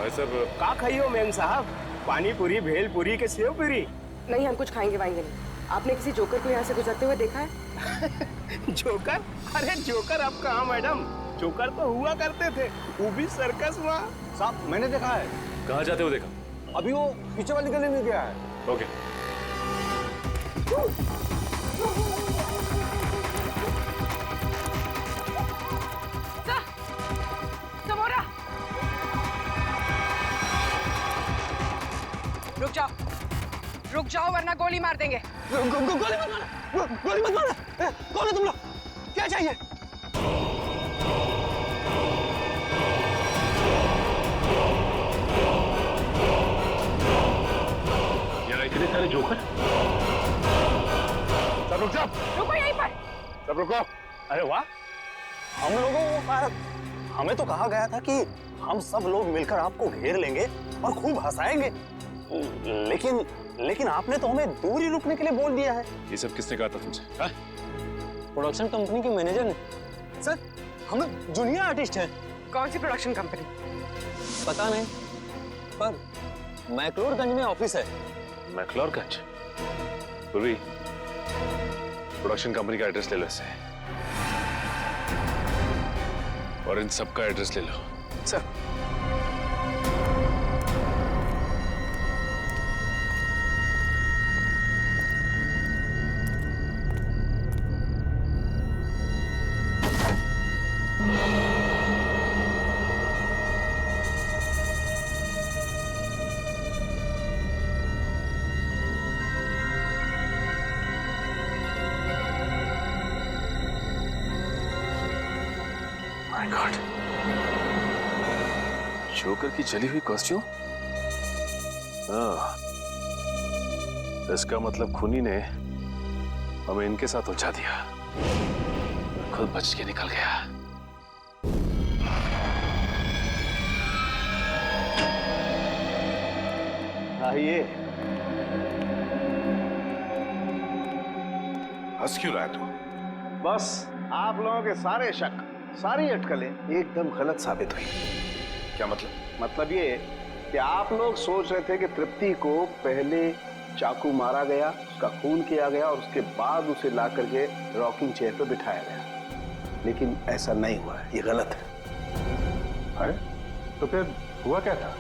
भाई साहब का खाइयो मेम साहब? पानी पूरी, भेल पूरी के सेव पूरी? नहीं, हम कुछ खाएंगे वाएंगे नहीं। आपने किसी जोकर को यहाँ से गुजरते हुए देखा है? जोकर? अरे जोकर अब कहाँ मैडम, जोकर तो हुआ करते थे, वो भी सर्कस में। साहब मैंने देखा है। कहाँ जाते हो देखा? अभी वो पीछे वाली गली में गया है। ओके। समोरा, रुक जाओ वरना गोली मार देंगे। गोली मत मारो, गोली मत मारो। कौन है तुम लोग? क्या चाहिए? यहाँ इतने सारे जोकर? सब रुक जाओ। रुको यहीं पर। सब रुको। अरे वाह, हम लोगों को हमें तो कहा गया था कि हम सब लोग मिलकर आपको घेर लेंगे और खूब हंसाएंगे, लेकिन आपने तो हमें दूर ही रुकने के लिए बोल दिया है। ये सब किसने कहा था तुमसे? प्रोडक्शन कंपनी के मैनेजर ने। सर, हम जूनियर आर्टिस्ट हैं। कौन सी प्रोडक्शन कंपनी? पता नहीं, पर मैक्लोडगंज में ऑफिस है। मैक्लोडगंज? पूर्वी, प्रोडक्शन कंपनी का एड्रेस ले लो इससे, और इन सबका एड्रेस ले लो। सर, माय गॉड, जोकर की जली हुई कॉस्ट्यूम। हाँ, इसका मतलब खूनी ने हमें इनके साथ उलझा दिया, खुद बच के निकल गया। आइए। हंस क्यों रहा है तू? बस आप लोगों के सारे शक, सारी अटकलें एकदम गलत साबित हुई। क्या मतलब? मतलब ये कि आप लोग सोच रहे थे कि तृप्ति को पहले चाकू मारा गया, उसका खून किया गया और उसके बाद उसे ला करके रॉकिंग चेयर पर बिठाया गया, लेकिन ऐसा नहीं हुआ है, ये गलत है। अरे तो फिर हुआ क्या था?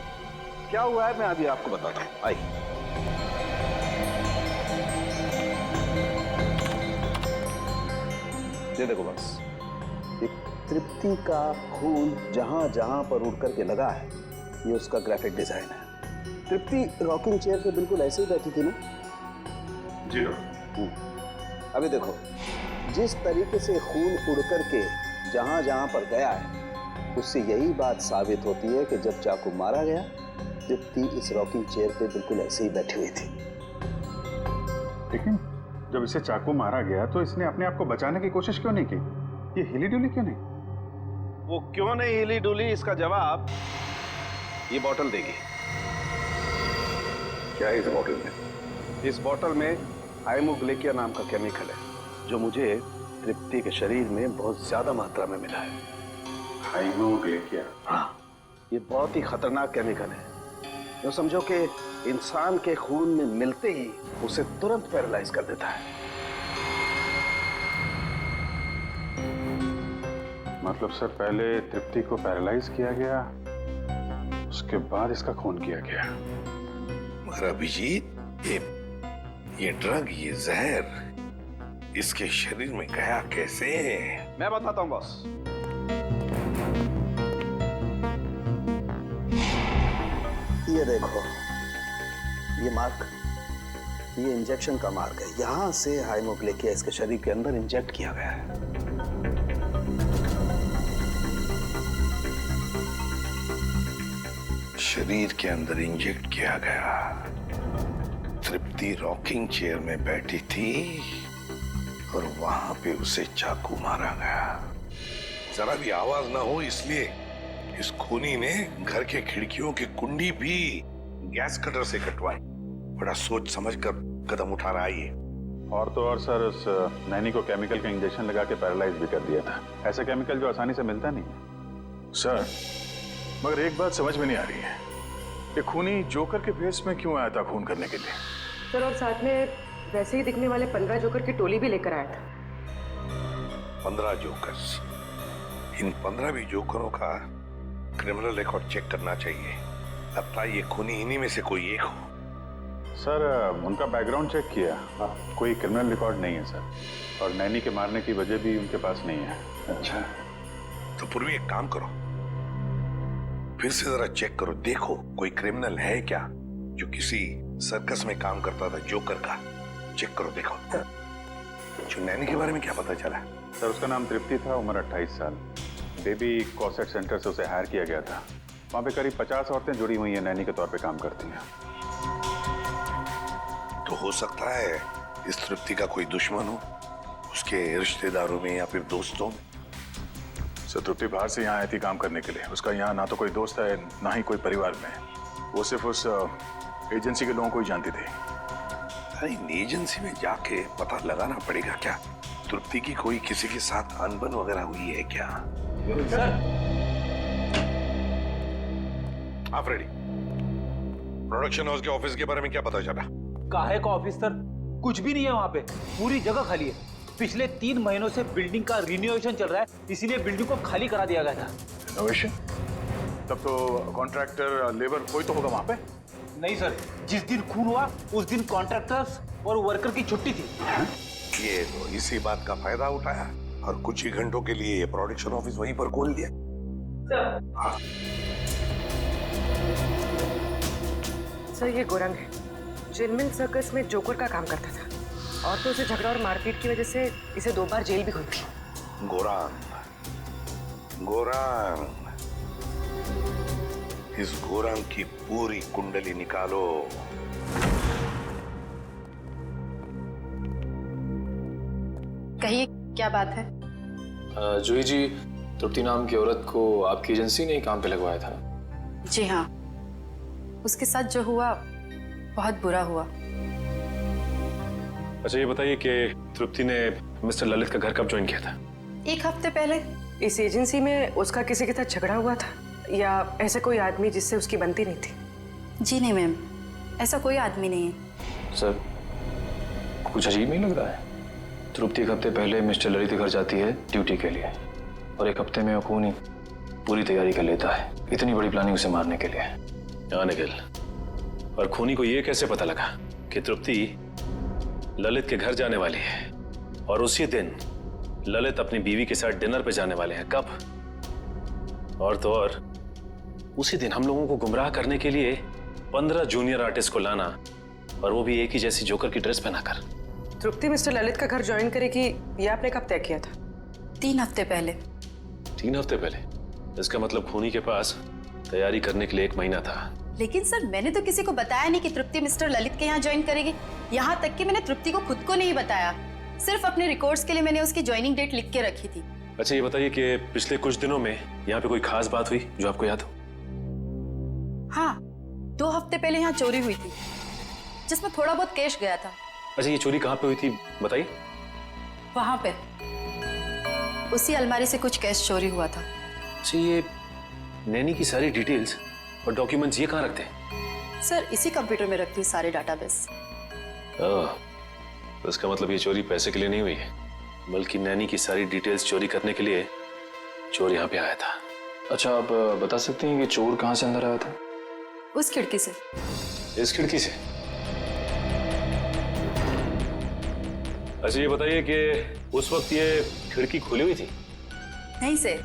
क्या हुआ है मैं अभी आपको बताता हूँ, आइए। ये देखो बस, एक तृप्ति का खून जहां जहां पर उड़ करके लगा है, ये उसका ग्राफिक डिजाइन है। तृप्ति रॉकिंग चेयर पे बिल्कुल ऐसे ही बैठी थी ना? जी डॉक्टर। अभी देखो, जिस तरीके से खून उड़ करके जहां जहां पर गया है, उससे यही बात साबित होती है कि जब चाकू मारा गया, तृप्ति इस रॉकिंग चेयर पे बिल्कुल ऐसे ही बैठी हुई थी। लेकिन जब इसे चाकू मारा गया तो इसने अपने आप को बचाने की कोशिश क्यों नहीं की? ये हिली डुली क्यों नहीं? वो क्यों नहीं हिली डुली, इसका जवाब ये बोतल देगी। क्या है इस बॉटल में? इस बोतल में हाइमोग्लेकिया नाम का केमिकल है, जो मुझे तृप्ति के शरीर में बहुत ज्यादा मात्रा में मिला है। हाइमोग्लेकिया? हाँ, ये बहुत ही खतरनाक केमिकल है। जो समझो कि इंसान के खून में मिलते ही उसे तुरंत पैरालाइज कर देता है। मतलब सर, पहले तृप्ति को पैरालाइज किया गया, उसके बाद इसका खून किया गया। मगर अभिजीत, ये ड्रग, ये जहर इसके शरीर में गया कैसे? मैं बताता हूं बॉस। ये देखो, ये मार्क, ये इंजेक्शन का मार्क है। यहां से हाइमोग्लेकिया इसके शरीर के अंदर इंजेक्ट किया गया है। शरीर के अंदर इंजेक्ट किया गया। तृप्ति रॉकिंग चेयर में बैठी थी और वहां पे उसे चाकू मारा गया। जरा भी आवाज ना हो इसलिए इस खूनी ने घर के खिड़कियों की कुंडी भी गैस कटर से कटवाई। बड़ा सोच समझ कर कदम उठा रहा है ये। और तो और सर, उस नैनी को केमिकल का इंजेक्शन लगा के पैरालाइज भी कर दिया था। ऐसा केमिकल जो आसानी से मिलता नहीं है। सर, मगर एक बात समझ में नहीं आ रही है, ये खूनी जोकर के भेष में क्यों आया था खून करने के लिए? सर और साथ में वैसे ही दिखने वाले 15 जोकर की टोली भी लेकर आया था। 15 जोकर्स। इन 15 भी जोकरों का क्रिमिनल रिकॉर्ड चेक करना चाहिए। लगता है ये खूनी इन्हीं में से कोई एक हो। सर उनका बैकग्राउंड चेक किया, कोई क्रिमिनल रिकॉर्ड नहीं है सर, और नैनी के मारने की वजह भी उनके पास नहीं है। अच्छा, तो पूर्वी एक काम करो, फिर से जरा चेक करो, देखो कोई क्रिमिनल है क्या जो किसी सर्कस में काम करता था जोकर का। चेक करो, देखो। जो नैनी के बारे में क्या पता चला? सर उसका नाम तृप्ति था, उम्र 28 साल। बेबी कॉसेट सेंटर से उसे हायर किया गया था। वहाँ पे करीब 50 औरतें जुड़ी हुई हैं, नैनी के तौर पे काम करती हैं। तो हो सकता है इस तृप्ति का कोई दुश्मन हो, उसके रिश्तेदारों में या फिर दोस्तों में। सर तृप्ति बाहर से यहाँ आई थी काम करने के लिए। उसका यहाँ ना तो कोई दोस्त है ना ही कोई परिवार में। वो सिर्फ उस एजेंसी के लोगों को ही जानती थी। अरे इन एजेंसी में जाके पता लगाना पड़ेगा क्या तृप्ति की कोई किसी के साथ अनबन वगैरह हुई है क्या? सर आप रेडी? प्रोडक्शन हाउस के ऑफिस के बारे में क्या पता चला? काहे का ऑफिस सर? कुछ भी नहीं है वहाँ पे, पूरी जगह खाली है। पिछले 3 महीनों से बिल्डिंग का रिनोवेशन चल रहा है, इसीलिए बिल्डिंग को खाली करा दिया गया था। रिनोवेशन? तब तो कॉन्ट्रैक्टर लेबर कोई तो होगा वहाँ पे? नहीं सर, जिस दिन खून हुआ उस दिन कॉन्ट्रैक्टर्स और वर्कर की छुट्टी थी। ये तो इसी बात का फायदा उठाया और कुछ ही घंटों के लिए ये प्रोडक्शन ऑफिस वहीं पर खोल दिया। हाँ। सर ये गोरंग है, जिनमिन सर्कस में जोकर का काम करता था, और तो उसे झगड़ा और मारपीट की वजह से इसे 2 बार जेल भी हुई थी। गोरांग, गोरांग, इस गोरांग की पूरी कुंडली निकालो। कहिए क्या बात है? जूही जी, तृप्ति नाम की औरत को आपकी एजेंसी ने ही काम पे लगवाया था। जी हाँ, उसके साथ जो हुआ बहुत बुरा हुआ। अच्छा ये बताइए कि तृप्ति ने मिस्टर ललित का घर कब ज्वाइन किया था? 1 हफ्ते पहले। इस एजेंसी में उसका किसी के साथ झगड़ा हुआ था या ऐसा कोई आदमी जिससे उसकी बनती नहीं थी? जी नहीं मैम, ऐसा कोई आदमी नहीं है। सर कुछ अजीब नहीं लग रहा है? तृप्ति 1 हफ्ते पहले मिस्टर ललित के घर जाती है ड्यूटी के लिए, और 1 हफ्ते में वो खूनी पूरी तैयारी कर लेता है, इतनी बड़ी प्लानिंग उसे मारने के लिए। हाँ निखिल, और खूनी को ये कैसे पता लगा कि तृप्ति ललित के घर जाने वाली है, और उसी दिन ललित अपनी बीवी के साथ डिनर पे जाने वाले हैं? कब? और तो और उसी दिन हम लोगों को गुमराह करने के लिए 15 जूनियर आर्टिस्ट को लाना, और वो भी एक ही जैसी जोकर की ड्रेस पहनाकर। तृप्ति मिस्टर ललित का घर ज्वाइन करेगी ये आपने कब तय किया था? 3 हफ्ते पहले। 3 हफ्ते पहले? इसका मतलब खूनी के पास तैयारी करने के लिए 1 महीना था। लेकिन सर मैंने तो किसी को बताया नहीं कि तृप्ति मिस्टर ललित के यहाँ ज्वाइन करेगी। यहाँ तक कि मैंने तृप्ति को खुद को नहीं बताया, सिर्फ अपने रिकॉर्ड्स के लिए मैंने उसकी ज्वाइनिंग डेट लिख के रखी थी। अच्छा ये बताइए कि पिछले कुछ दिनों में यहाँ पे कोई खास बात हुई जो आपको याद हो? हाँ, 2 हफ्ते पहले यहाँ चोरी हुई थी जिसमें थोड़ा बहुत कैश गया था। अच्छा ये चोरी कहाँ पे हुई थी बताइए? वहां पे उसी अलमारी से कुछ कैश चोरी हुआ था। अच्छा ये नैनी की सारी डिटेल्स और डॉक्यूमेंट्स ये कहाँ रखते हैं? सर इसी कंप्यूटर में रखती हूँ सारे डाटाबेस। तो इसका मतलब ये चोरी पैसे के लिए नहीं हुई है, बल्कि नैनी की सारी डिटेल्स चोरी करने के लिए चोर यहाँ पे आया था। अच्छा आप बता सकते हैं कि चोर कहाँ से अंदर आया था? उस खिड़की से। इस खिड़की से? अच्छा ये बताइए कि उस वक्त ये खिड़की खुली हुई थी? नहीं सर,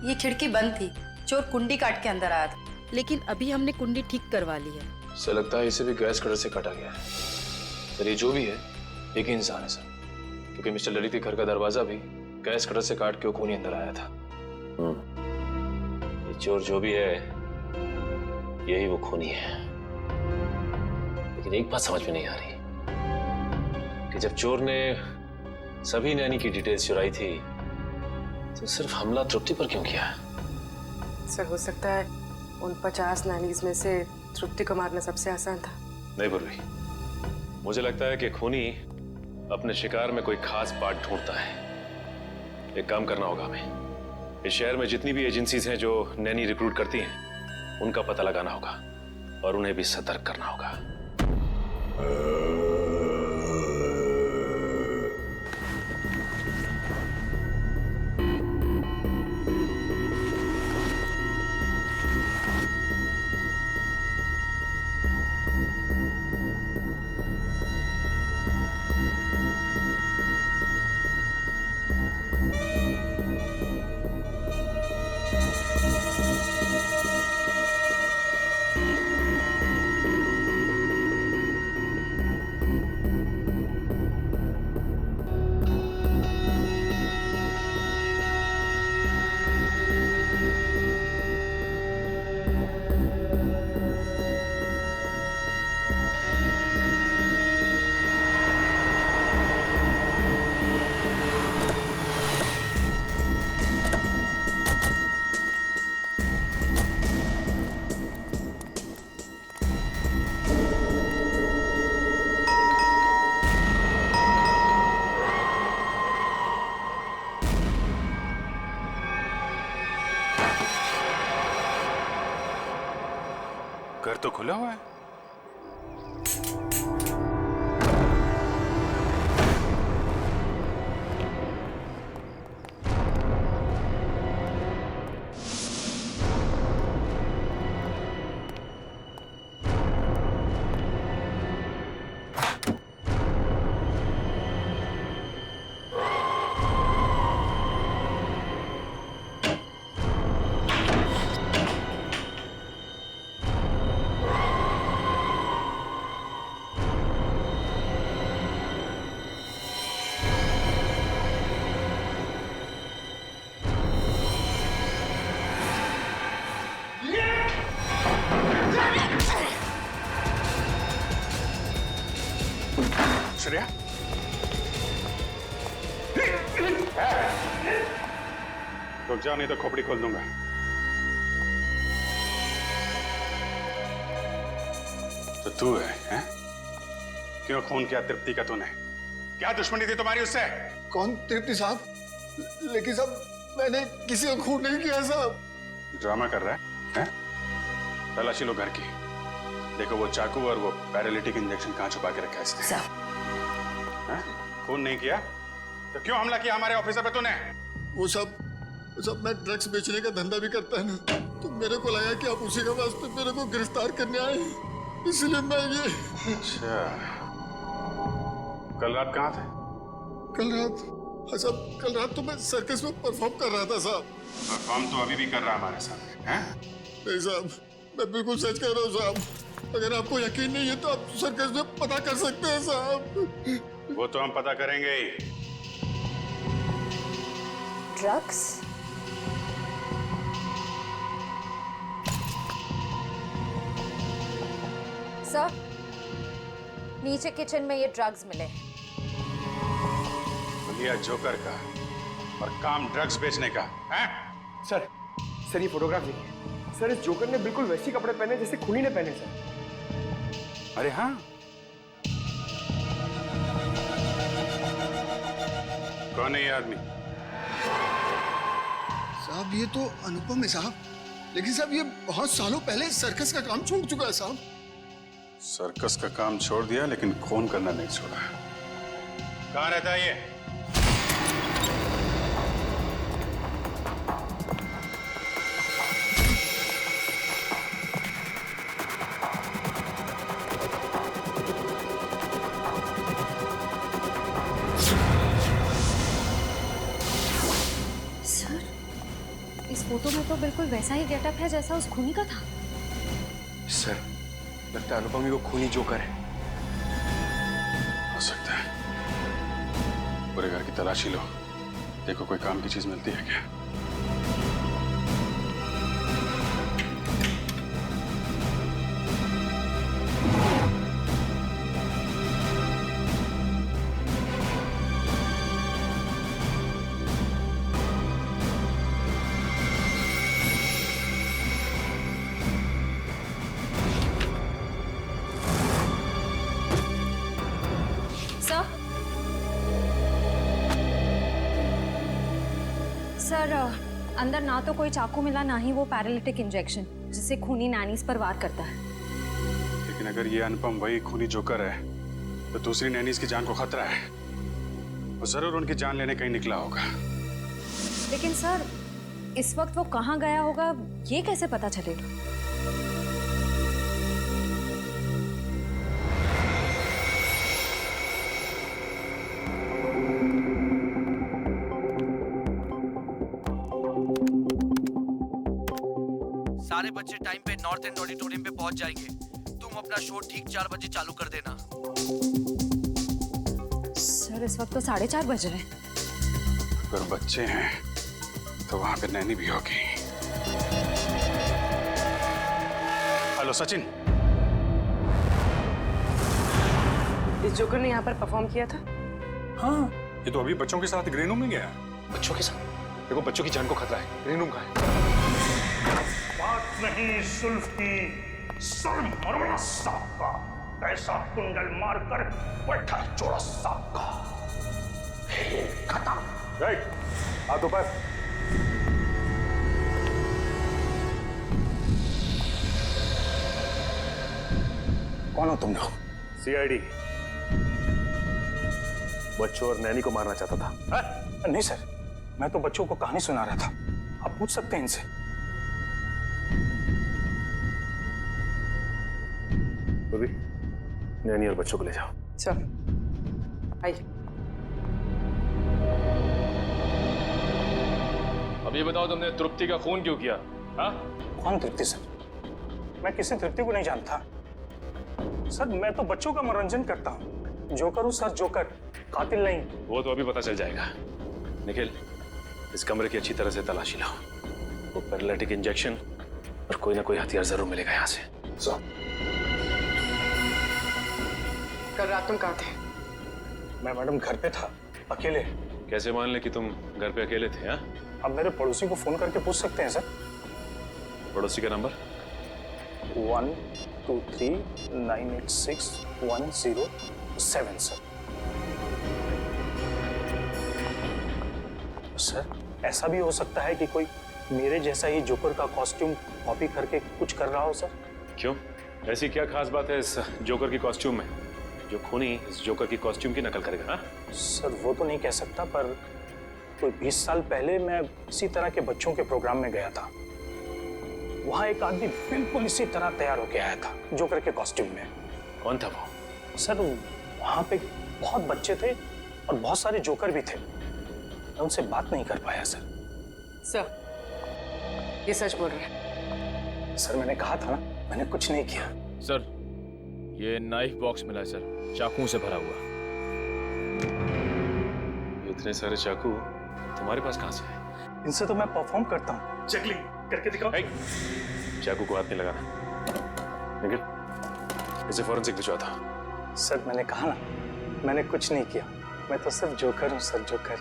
ये खिड़की बंद थी, चोर कुंडी काट के अंदर आया था। लेकिन अभी हमने कुंडी ठीक करवा ली है। सर लगता है इसे भी गैस कटर से काटा गया है। सर ये जो भी है एक ही इंसान है सर, क्योंकि मिस्टर ललित के घर का दरवाजा भी गैस कटर से काट के वो खूनी अंदर आया था। ये चोर जो भी है यही वो खूनी है। लेकिन एक बात समझ में नहीं आ रही कि जब चोर ने सभी नैनी की डिटेल्स चुराई थी तो सिर्फ हमला तृप्ति पर क्यों किया? सर हो सकता है उन 50 नैनीज में से तृप्ति को मारना सबसे आसान था। नहीं पूर्वी, मुझे लगता है कि खूनी अपने शिकार में कोई खास पार्ट ढूंढता है। एक काम करना होगा हमें, इस शहर में जितनी भी एजेंसीज हैं जो नैनी रिक्रूट करती हैं उनका पता लगाना होगा और उन्हें भी सतर्क करना होगा। घर तो खुला हुआ है। श्रेया, रुक जा नहीं तो खोपड़ी खोल दूंगा। तो तू है? क्यों खून किया तृप्ति का तूने? क्या दुश्मनी थी तुम्हारी उससे? कौन तृप्ति साहब? लेकिन साहब मैंने किसी को खून नहीं किया साहब। ड्रामा कर रहा है? तलाशी लो घर की। देखो वो चाकू और वो पैरालिटिक इंजेक्शन कहाँ छुपा के रखा है इसने। खून नहीं किया तो क्यों हमला किया हमारे ऑफिसर पे तूने? वो सब मैं ड्रग्स बेचने का धंधा भी करता है ना, तो मेरे को लगा कि आप उसी के वास्ते मेरे को गिरफ्तार करने आए, इसलिए मैं ये। अच्छा, कल रात कहाँ थे? कल रात तो मैं सर्कस में परफॉर्म कर रहा था साहब। परफॉर्म तो अभी भी कर रहा हमारे साथ है? नहीं साहब, मैं बिल्कुल सच कह रहा हूँ साहब। अगर आपको यकीन नहीं है तो आप सर्कस में पता कर सकते हैं साहब। वो तो हम पता करेंगे ही। ड्रग्स? सर, नीचे किचन में ये ड्रग्स मिले। लिया जोकर का और काम ड्रग्स बेचने का है? सर ये फोटोग्राफ देखिए। सर, इस जोकर ने बिल्कुल वैसे कपड़े पहने जैसे खूनी ने पहने सर। अरे हाँ, कौन है ये आदमी? साहब ये तो अनुपम है साहब, लेकिन साहब ये बहुत सालों पहले सर्कस का काम छोड़ चुका है साहब। सर्कस का काम छोड़ दिया लेकिन खून करना नहीं छोड़ा। कहाँ रहता है ये? फोटो में तो बिल्कुल वैसा ही गेटअप है जैसा उस खूनी का था। सर, लगता है अनुपम ही वो खूनी जोकर है। हो सकता है। पूरे घर की तलाशी लो, देखो कोई काम की चीज मिलती है क्या। सर, अंदर ना तो कोई चाकू मिला, ना ही वो पैरालिटिक इंजेक्शन जिससे खूनी नैनीज पर वार करता है। लेकिन अगर ये अनुपम वही खूनी जोकर है तो दूसरी नैनी की जान को खतरा है। वो जरूर उनकी जान लेने कहीं निकला होगा। लेकिन सर, इस वक्त वो कहाँ गया होगा ये कैसे पता चलेगा? सारे बच्चे टाइम पे नॉर्थ एंड ऑडिटोरियम पे पहुंच जाएंगे। तुम अपना शो ठीक 4 बजे चालू कर देना। सर, इस वक्त तो 4:30 बज रहे हैं। अगर बच्चे हैं तो वहां पे नैनी भी होगी। हेलो सचिन। इस जोकर ने यहाँ पर परफॉर्म किया था? हाँ, ये तो अभी बच्चों के साथ ग्रीन रूम में गया है। बच्चों के साथ? देखो बच्चों की जान को खतरा है। ग्रीन रूम कहाँ है? बात नहीं सुल्फ की, सर मरवड़ा साहब का कैसा कुंडल मारकर बैठा चोरा साहब का। खत्म। राइट, हाथ ऊपर। कौन हो तुम लोग? सीआईडी। बच्चों और नैनी को मारना चाहता था। नहीं सर, मैं तो बच्चों को कहानी सुना रहा था। आप पूछ सकते हैं इनसे। अभी नैनी और बच्चों को ले जाओ। चल आइए। अब ये बताओ, तुमने तृप्ति का खून क्यों किया? हाँ? कौन तृप्ति सर? मैं किसी तृप्ति को नहीं जानता सर। मैं तो बच्चों का मनोरंजन करता हूँ। जोकर हूँ सर, जोकर, कातिल नहीं। वो तो अभी पता चल जाएगा। निखिल, इस कमरे की अच्छी तरह से तलाशी लो। वो पैरालिटिक इंजेक्शन और कोई ना कोई हथियार जरूर मिलेगा यहाँ से। कल रात तुम कहाँ थे? मैं मैडम घर पे था, अकेले। कैसे मान ले कि तुम घर पे अकेले थे? हाँ, अब मेरे पड़ोसी को फोन करके पूछ सकते हैं सर। पड़ोसी का नंबर? 123986107 सर। सर, ऐसा भी हो सकता है कि कोई मेरे जैसा ही जोकर का कॉस्ट्यूम कॉपी करके कुछ कर रहा हो सर। क्यों? ऐसी क्या खास बात है इस जोकर की कॉस्ट्यूम में जो खूनी इस जोकर की कॉस्ट्यूम की नकल करेगा? हाँ? सर, वो तो नहीं कह सकता, पर कोई 20 साल पहले मैं इसी तरह के बच्चों के प्रोग्राम में गया था। वहां एक आदमी बिल्कुल इसी तरह तैयार होके आया था, जोकर के कॉस्ट्यूम में। कौन था वो? सर, वहां पे बहुत बच्चे थे और बहुत सारे जोकर भी थे। मैं उनसे बात नहीं कर पाया सर। सर, ये सच बोल रहे हैं? सर, मैंने कहा था ना, मैंने कुछ नहीं किया। सर, ये नाइफ बॉक्स मिला है सर, चाकुओं से भरा हुआ। इतने सारे चाकू तुम्हारे पास कहाँ से है? इनसे तो मैं परफॉर्म करता हूँ। जगलिंग करके दिखाओ। चाकू को हाथ नहीं लगाना। निखिल, इसे फॉरेंसिक भिजवा दो। सर, मैंने कहा ना, मैंने कुछ नहीं किया। मैं तो सिर्फ जोकर हूँ सर, जोकर।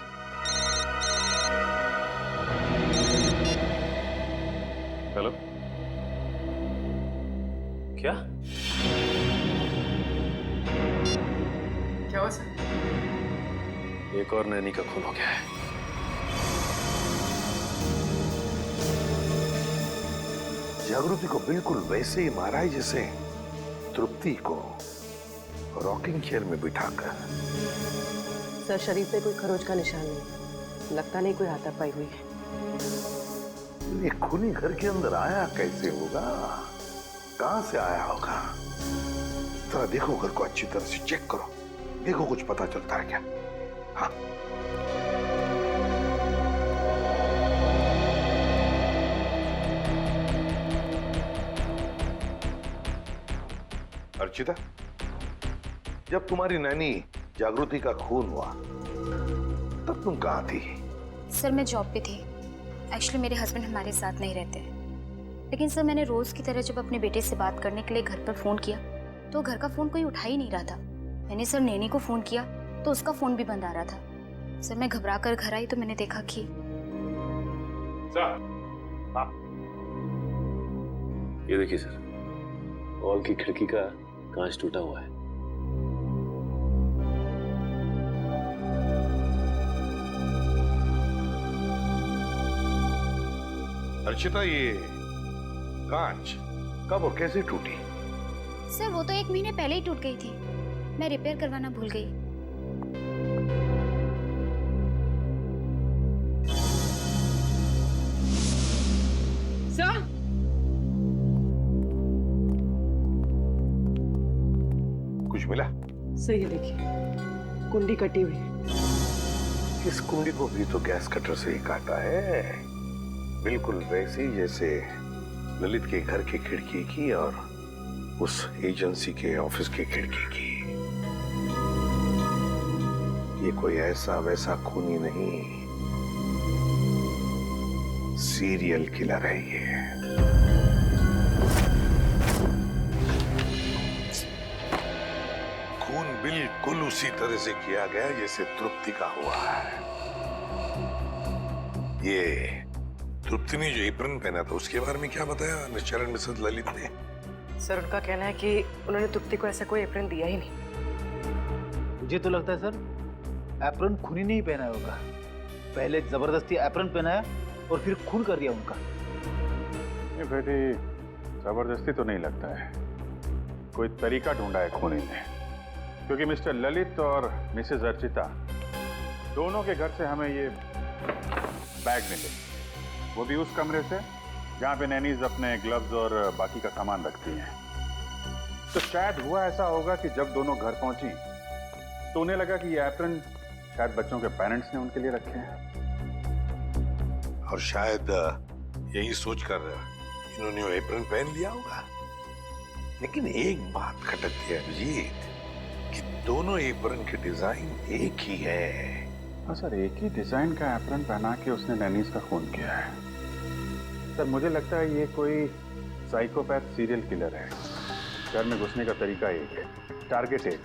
हेलो, क्या क्या हुआ सर? एक और नैनी का खून हो गया है। जागृति को बिल्कुल वैसे ही मारा है जैसे तृप्ति को रॉकिंग चेयर में बिठाकर। सर, शरीर पे कोई खरोच का निशान नहीं, लगता नहीं कोई हाथापाई हुई है। ये खूनी घर के अंदर आया कैसे होगा? कहां से आया होगा? जरा देखो, घर को अच्छी तरह से चेक करो, देखो कुछ पता चलता है क्या? हाँ, अर्चिता, जब तुम्हारी नैनी जागृति का खून हुआ तब तुम कहाँ थी? सर, मैं जॉब पे थी। एक्चुअली मेरे हस्बैंड हमारे साथ नहीं रहते। लेकिन सर, मैंने रोज की तरह जब अपने बेटे से बात करने के लिए घर पर फोन किया तो घर का फोन कोई उठा ही नहीं रहा था। मैंने सर नैनी को फोन किया तो उसका फोन भी बंद आ रहा था। सर, मैं घबरा कर घर आई तो मैंने देखा कि ये देखिए सर, हॉल की खिड़की का कांच टूटा हुआ है। अर्चिता, ये कांच कब और कैसे टूटी? सर वो तो 1 महीने पहले ही टूट गई थी, मैं रिपेयर करवाना भूल गई। सर कुछ मिला? सही है, देखिए कुंडी कटी हुई है। इस कुंडी को भी तो गैस कटर से ही काटा है, बिल्कुल वैसी जैसे ललित के घर की खिड़की की और उस एजेंसी के ऑफिस की खिड़की की। ये कोई ऐसा वैसा खूनी नहीं, सीरियल किलर है ये। खून बिल्कुल उसी तरह से किया गया जैसे तृप्ति का हुआ है। ये तृप्ति ने जो एप्रन पहना था उसके बारे में क्या बताया मिस्टर एंड मिसेस ललित ने? सर उनका कहना है कि उन्होंने तृप्ति को ऐसा कोई एप्रन दिया ही नहीं। मुझे तो लगता है सर एप्रन खूनी ने ही पहना होगा। पहले जबरदस्ती एप्रन पहनाया और फिर खून कर दिया उनका। ये बेटी जबरदस्ती तो नहीं लगता है, कोई तरीका ढूंढा है खूनी ने, क्योंकि मिस्टर ललित और मिसेस अर्चिता दोनों के घर से हमें ये बैग मिले, वो भी उस कमरे से जहाँ पे नैनीज अपने ग्लव्स और बाकी का सामान रखती हैं। तो शायद हुआ ऐसा होगा कि जब दोनों घर पहुंची तो उन्हें लगा कि ये एप्रन शायद बच्चों के पेरेंट्स ने उनके लिए रखे हैं, और शायद यही सोचकर इन्होंने वो एप्रन पहन लिया होगा। लेकिन एक बात खटकती है अभिजीत कि दोनों एप्रन के डिजाइन एक ही है। हाँ सर, एक ही डिजाइन का एप्रन पहना के उसने नैनीज का खून किया है। सर मुझे लगता है ये कोई साइकोपैथ सीरियल किलर है। घर में घुसने का तरीका एक है, टारगेट एक,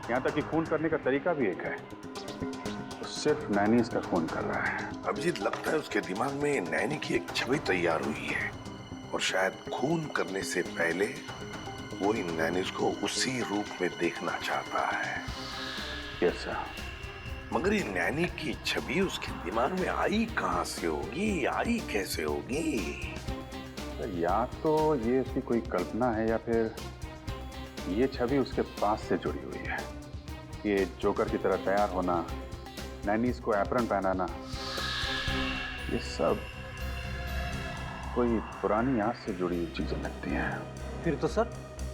यहाँ तक कि खून करने का तरीका भी एक है। तो सिर्फ नैनीज का खून कर रहा है। अभिजीत लगता है उसके दिमाग में नैनी की एक छवि तैयार हुई है और शायद खून करने से पहले वो इन नैनीज को उसी रूप में देखना चाहता है। Yes sir. मगर ये नैनी की छवि उसके दिमाग में आई कहां से होगी, आई कैसे होगी? सर या तो ये उसकी कोई कल्पना है या फिर ये छवि उसके पास से जुड़ी हुई है। ये जोकर की तरह तैयार होना, नैनीज को एप्रन पहनाना, ये सब कोई पुरानी याद से जुड़ी हुई चीजें लगती हैं। फिर तो सर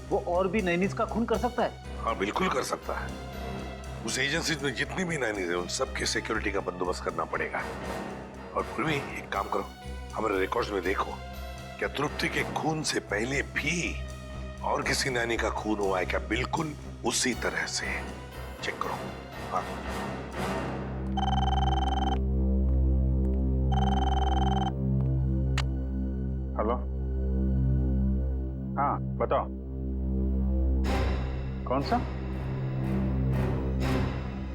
वो और भी नैनीज का खून कर सकता है। हाँ बिल्कुल कर सकता है। उस एजेंसी में जितनी भी नैनीज है उन सबके सिक्योरिटी का बंदोबस्त करना पड़ेगा। और फिर भी एक काम करो, हमारे रिकॉर्ड्स में देखो क्या तृप्ति के खून से पहले भी और किसी नैनी का खून हुआ है क्या? बिल्कुल उसी तरह से चेक करो। हाँ हेलो, हाँ बताओ कौन सा?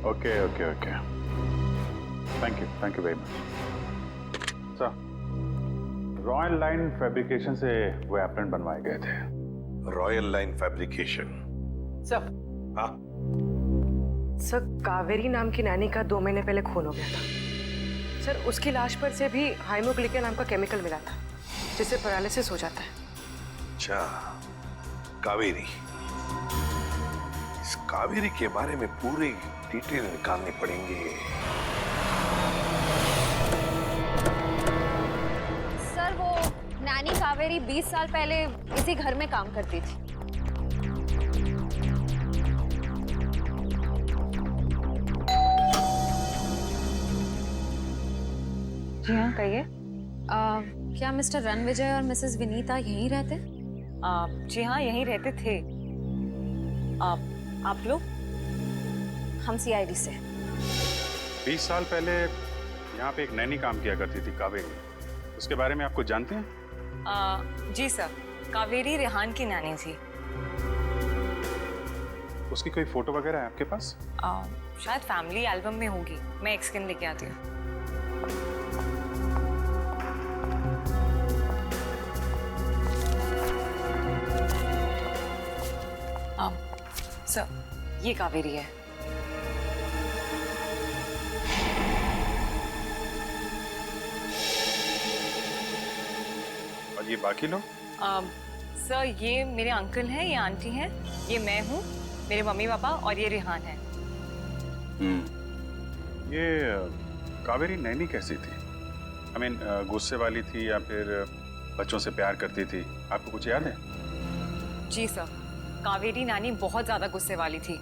Okay okay okay, thank you very much sir. Royal line fabrication से वो एप्रन बनवाए गए थे। Royal line fabrication? सर हाँ सर, कावेरी नाम की नैनी का 2 महीने पहले खून हो गया था सर। उसकी लाश पर से भी हाइमोग्लिकन नाम का केमिकल मिला था जिससे पैरालिसिस हो जाता है। अच्छा, कावेरी। इस कावेरी के बारे में पूरी डिटेल निकालनी पड़ेंगे। सर वो नैनी कावेरी 20 साल पहले इसी घर में काम करती थी। जी हाँ कहिए। क्या मिस्टर रणविजय और मिसेस विनीता यहीं रहते? जी हाँ यहीं रहते थे। आप लोग? हम सीआईडी से। 20 साल पहले यहाँ पे एक नैनी काम किया करती थी, कावेरी। उसके बारे में आपको जानते हैं? जी सर, कावेरी रेहान की नैनी थी। उसकी कोई फोटो वगैरह है आपके पास? शायद फैमिली एल्बम में होगी, मैं एक स्कैन लेके आती हूँ। सर ये कावेरी है। और ये बाकी लोग? सर ये मेरे अंकल हैं, ये आंटी हैं, ये मैं हूँ, मेरे मम्मी पापा और ये रिहान है। ये कावेरी नैनी कैसी थी? I mean, गुस्से वाली थी या फिर बच्चों से प्यार करती थी? आपको कुछ याद है? जी सर, कावेरी नानी बहुत ज्यादा गुस्से वाली थी।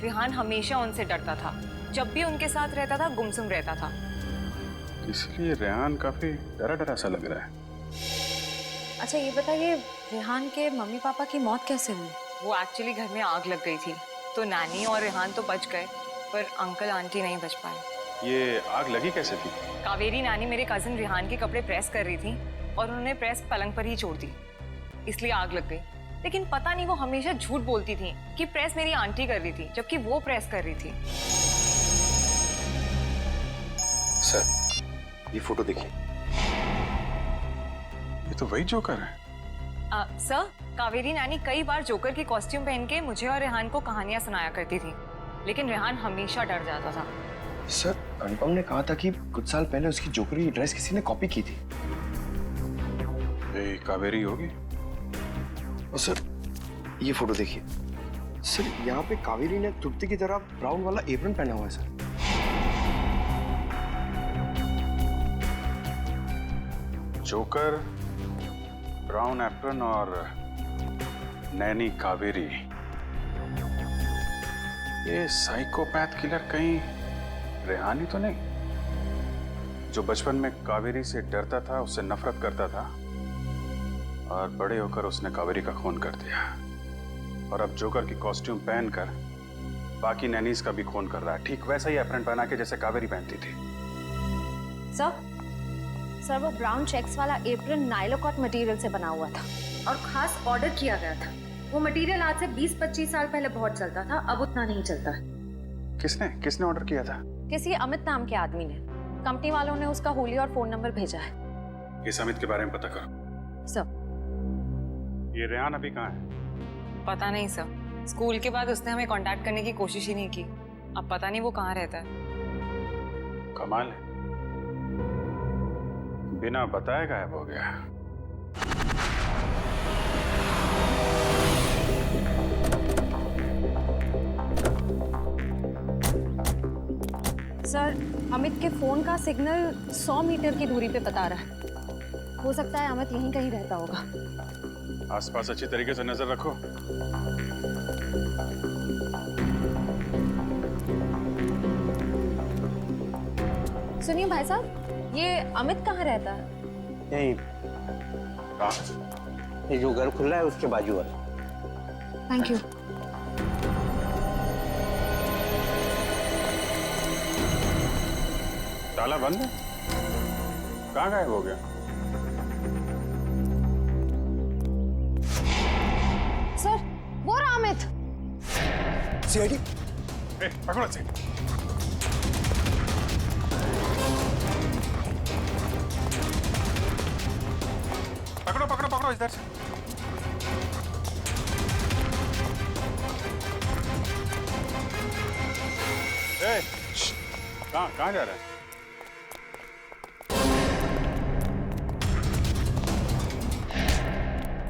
रिहान हमेशा उनसे डरता था, जब भी उनके साथ रहता था गुमसुम रहता था। इसलिए रेहान काफी डरा डरा सा लग रहा है। अच्छा ये बताइए, रेहान के मम्मी पापा की मौत कैसे हुई? वो एक्चुअली घर में आग लग गई थी, तो नानी और रिहान तो बच गए, पर अंकल आंटी नहीं बच पाए। ये आग लगी कैसे थी? कावेरी नानी मेरे कजिन रिहान के कपड़े प्रेस कर रही थी और उन्होंने प्रेस पलंग पर ही छोड़ दी, इसलिए आग लग गई। लेकिन पता नहीं वो हमेशा झूठ बोलती थी कि प्रेस मेरी आंटी कर रही थी, जबकि वो प्रेस कर रही थी। सर, ये फोटो देखिए। ये तो वही जोकर है। सर, कावेरी नानी कई बार जोकर की कॉस्ट्यूम पहन के मुझे और रेहान को कहानियां सुनाया करती थी, लेकिन रेहान हमेशा डर जाता था। सर, अनुपम ने कहा था कि कुछ साल पहले उसकी जोकर की ड्रेस किसी ने कॉपी की थी। ये कावेरी होगी? और सर, ये फोटो देखिए। सर, यहाँ पे कावेरी ने तृप्ति की तरह ब्राउन वाला एप्रन पहना हुआ है सर। जोकर, ब्राउन एप्रन और नैनी कावेरी। ये साइकोपैथ किलर कहीं रेहानी तो नहीं, जो बचपन में कावेरी से डरता था, उससे नफरत करता था और बड़े होकर उसने कावेरी का खून कर दिया, और अब जोकर की कॉस्ट्यूम पहनकर बाकी नैनीज का भी खून कर रहा है, ठीक वैसा ही एप्रन पहना के जैसे कावेरी पहनती थी। सर वो ब्राउन चेक्स वाला एप्रन नाइलोकॉट मटेरियल से बना हुआ था और खास ऑर्डर किया गया था। वो मटेरियल आज से 20-25 साल पहले बहुत चलता था, अब उतना नहीं चलता है। किसने ऑर्डर किया था? किसी अमित नाम के आदमी ने। कंपनी वालों ने उसका हुलिया और फोन नंबर भेजा है। इस अमित के बारे में पता करो। सर, ये रेहान अभी कहाँ है? पता नहीं सर, स्कूल के बाद उसने हमें कांटेक्ट करने की कोशिश ही नहीं की। अब पता नहीं वो कहाँ रहता है। कमाल है, बिना बताए गायब हो गया। सर, अमित के फोन का सिग्नल 100 मीटर की दूरी पे बता रहा है। हो सकता है अमित यहीं कहीं रहता होगा। आसपास अच्छी तरीके से नजर रखो। सुनिए भाई साहब, ये अमित कहाँ रहता है? यहीं। कहाँ? ये जो घर खुला है उसके बाजू वाला। Thank you. ताला बंद है? कहाँ गायब हो गया? सर, वो रहा अमित। सीआईडी, पकड़ो से। पकड़ो इधर से। कहाँ जा रहा है?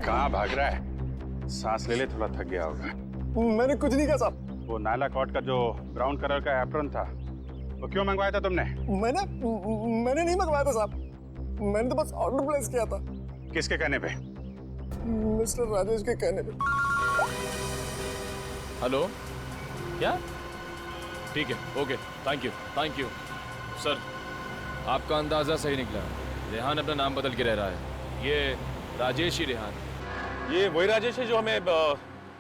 कहाँ भाग रहा है? सांस ले ले, थोड़ा थक गया होगा। मैंने कुछ नहीं कहा साहब। वो नायला कॉट का जो ब्राउन कलर का एप्रन था, वो क्यों मंगवाया था तुमने? मैंने नहीं मंगवाया था साहब, मैंने तो बस ऑर्डर प्लेस किया था। किसके कहने पे? मिस्टर राजेश के कहने पे। हेलो, क्या? ठीक है, ओके, थैंक यू सर। आपका अंदाजा सही निकला, रेहान अपना नाम बदल के रह रहा है। ये राजेश ही रेहान। ये वही राजेश है जो हमें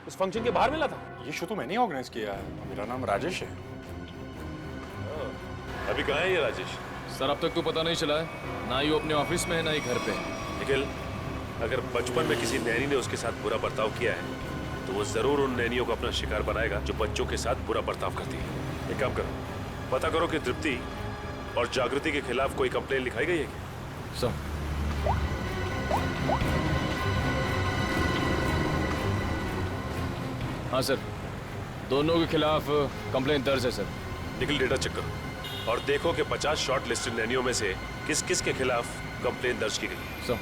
उस फंक्शन के बाहर मिला था? ये शो तो मैंने ऑर्गेनाइज किया है, मेरा नाम राजेश है। अभी कहाँ है ये राजेश? सर, अब तक तो पता नहीं चला है, ना ही वो अपने ऑफिस में है ना ही घर पे। निखिल, अगर बचपन में किसी नैनी ने उसके साथ बुरा बर्ताव किया है तो वो जरूर उन नैनियों को अपना शिकार बनाएगा जो बच्चों के साथ बुरा बर्ताव करती है। एक काम करो, पता करो कि तृप्ति और जागृति के खिलाफ कोई कंप्लेन लिखाई गई है क्या? सर, हाँ सर, दोनों के खिलाफ कंप्लेन दर्ज है सर। निखिल, डेटा चेक करो और देखो कि 50 शॉर्ट लिस्टेड नैनियों में से किस किस के खिलाफ कंप्लेन दर्ज की गई है। सर,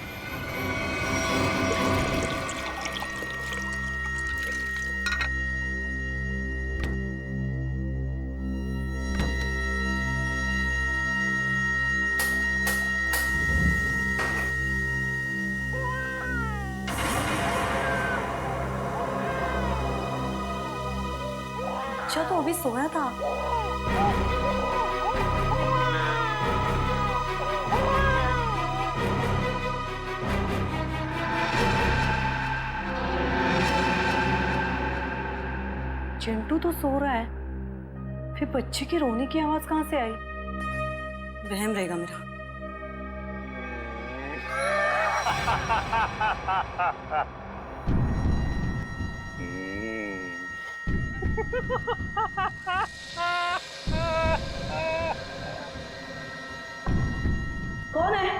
बच्चा तो अभी सोया था। चिंटू तो सो रहा है, फिर बच्चे की रोने की आवाज कहां से आई? वहम रहेगा मेरा। कौन है?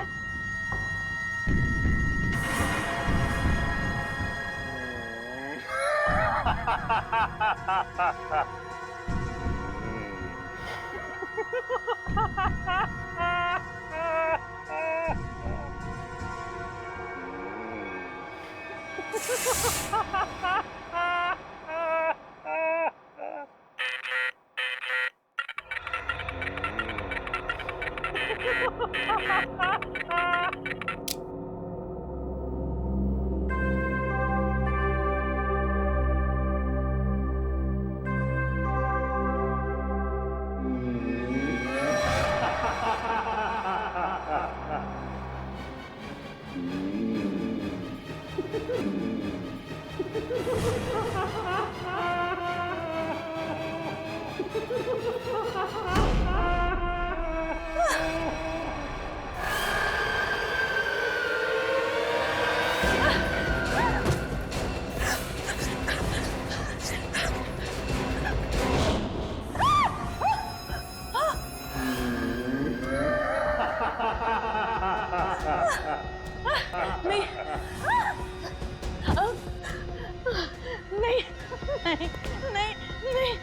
नहीं,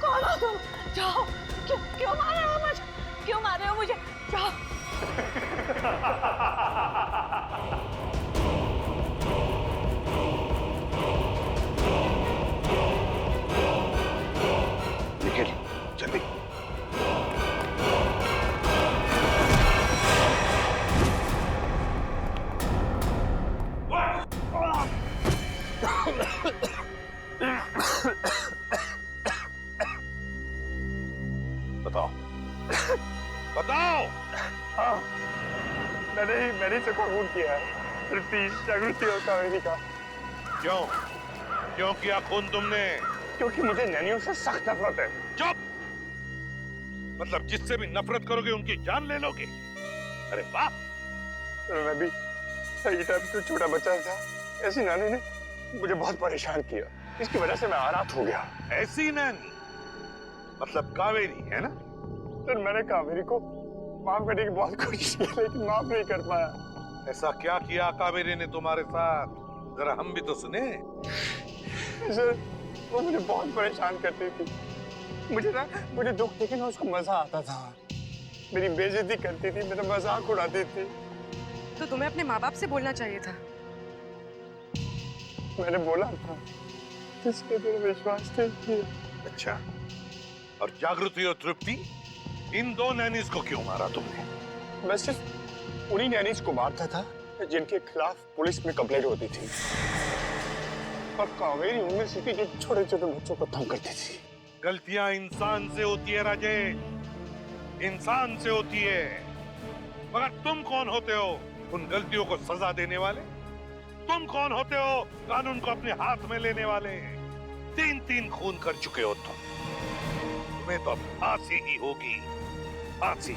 कौन हो तुम? जाओ, क्यों मार रहे हो मुझे? क्यों मार रहे हो मुझे? जाओ। निखिल, जल्दी। बताओ। हाँ, मैंने सबको खून किया है। तृप्ति, जागृति और कावेरी का। क्यों किया खून तुमने? क्योंकि मुझे नैनियों से सख्त नफरत है। चुप! मतलब जिससे भी नफरत करोगे उनकी जान ले लोगे? अरे वाह! मैं भी सही टाइम पे छोटा बच्चा था, ऐसी नानी ने मुझे बहुत परेशान किया। इसकी वजह से मैं अनाथ हो गया। ऐसी नानी? मतलब कावेरी, है ना? सर, मैंने कावेरी को माफ करने की बहुत कोशिश की, लेकिन माफ नहीं कर पाया। ऐसा क्या किया कावेरी ने तुम्हारे साथ? जरा हम भी तो सुने। सर, वो मुझे बहुत परेशान करती थी। मुझे दुख देखे ना उसको मजा आता था। मेरी बेइज्जती करती थी, मेरा मजाक उड़ाती थी। तो तुम्हें अपने माँ बाप से बोलना चाहिए था। मैंने बोला था, इसके मेरा विश्वास नहीं किया। अच्छा, और जागृति और तृप्ति, इन दो नैनीज को क्यों मारा तुमने? मैं सिर्फ उन्हीं नैनीज को मारता था जिनके खिलाफ पुलिस में कंप्लेंट होती थी। और कावेरी उनमें से थी जो छोटे छोटे बच्चों को तंग करती थी। गलतियां इंसान से होती है राजेश, इंसान से होती है। मगर तुम कौन होते हो उन गलतियों को सजा देने वाले? तुम कौन होते हो कानून को अपने हाथ में लेने वाले? 3 खून कर चुके हो तुम। तुम्हें तो फांसी ही होगी, फांसी।